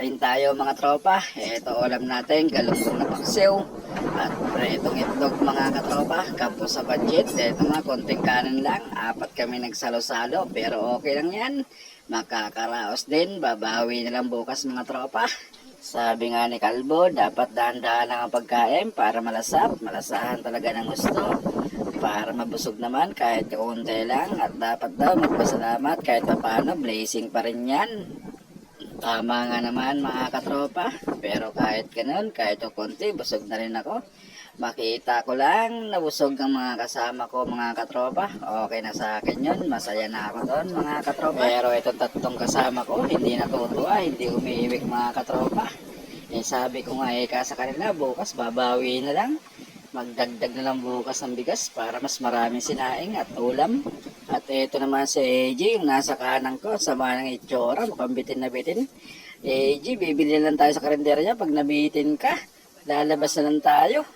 Kain tayo mga tropa. Ito ulam natin, galunggong na paksiw. At pretong itlog mga katropa. Kapos sa budget. Ito nga, konting kanin lang. Apat kami nagsalo-salo. Pero okay lang yan. Makakaraos din. Babawi na lang bukas mga tropa. Sabi nga ni Kalbo, dapat dahan-dahan lang ang pagkain para malasap. Malasahan talaga ng gusto. Para mabusog naman kahit kaunti lang. At dapat daw magpasalamat kahit paano. Blazing pa rin yan. Tama nga naman mga katropa, pero kahit ganun, kahit o konti, busog na rin ako. Makita ko lang na busog ang mga kasama ko mga katropa. Okay na sa akin yun, masaya na ako doon mga katropa. Pero itong tatlong kasama ko, hindi natutuwa, hindi umiiwik mga katropa. Eh sabi ko nga sa kanila, bukas babawi na lang. Magdagdag na lang bukas ng bigas para mas maraming sinaing at ulam. At ito naman si AJ, yung nasa kanan ko, sama ng itsura, mukhang bitin na bitin. AJ, bibili lang tayo sa karinderya pag nabitin ka. Lalabas na lang tayo.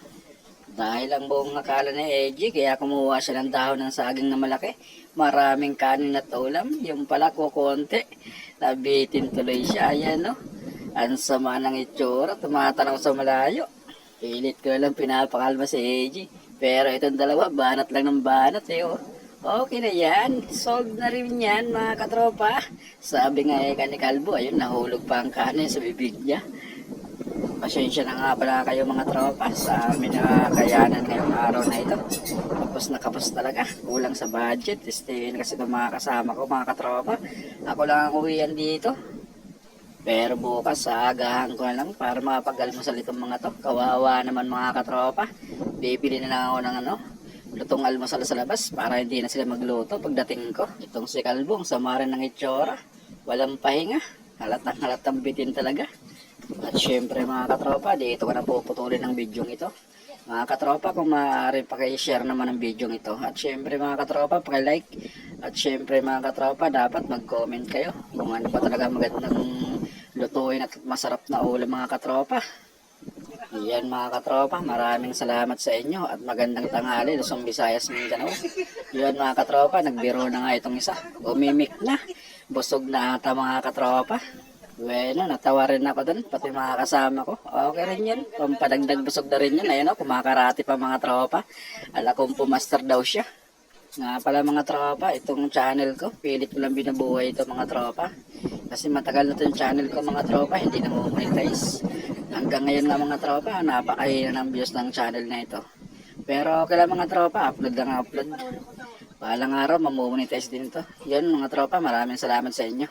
Dahil ang buong akala ni AJ, kaya kumuha siya ng dahon ng saging na malaki. Maraming kanin at ulam, yung pala kukunti. Nabitin tuloy siya, ayan no. Ang sama ng itsura, tumatanaw sa malayo. Pilit ko lang pinapakalma si AJ. Pero itong dalawa, banat lang ng banat oh. Okay na yan. Solved na rin yan mga katropa. Sabi nga ni Kalbo, ayun, nahulog pa ang kanin sa bibig niya. Pasensya na nga pala kayo mga tropa sa amin na kayanan ngayong araw na ito. Kapos talaga. Kulang sa budget. Stay kasi itong mga kasama ko mga katropa. Ako lang ang uwian dito. Pero bukas agahan ko na lang para makapag-almusal itong mga to. Kawawa naman mga katropa. Bibili na lang ako ng lutong almusal sa labas para hindi na sila magluto pagdating ko. Itong si Kalbong, sama rin ng itsura. Walang pahinga. Halatang bitin talaga. At syempre mga katropa, dito ko na puputulin ang video ito. Mga katropa, kung maaari paki-share naman ang video ito. At syempre mga katropa, paki-like. At syempre mga katropa, dapat mag-comment kayo kung ano pa talaga magandang lutuin at masarap na ulam mga katropa. Yan mga katropa, maraming salamat sa inyo at magandang tanghali, Luzon, Visayas, Mindanao. Yan mga katropa, nagbiro na nga itong isa. Umimik na, busog na ata mga katropa. Bueno, natawa rin ako dun, pati mga kasama ko. Okay rin yan, pampadagdag busog na rin yan. Ayun kumakarati pa mga tropa. Ala kong pumaster daw siya. Nga pala mga tropa, itong channel ko, pilit ko lang binubuhay ito mga tropa. Kasi matagal na itong channel ko mga tropa, hindi na monetize. Hanggang ngayon nga mga tropa, napakahina ng views ng channel na ito. Pero okay lang mga tropa, upload lang upload. Palang araw, mamonetize din ito. Yan mga tropa, maraming salamat sa inyo.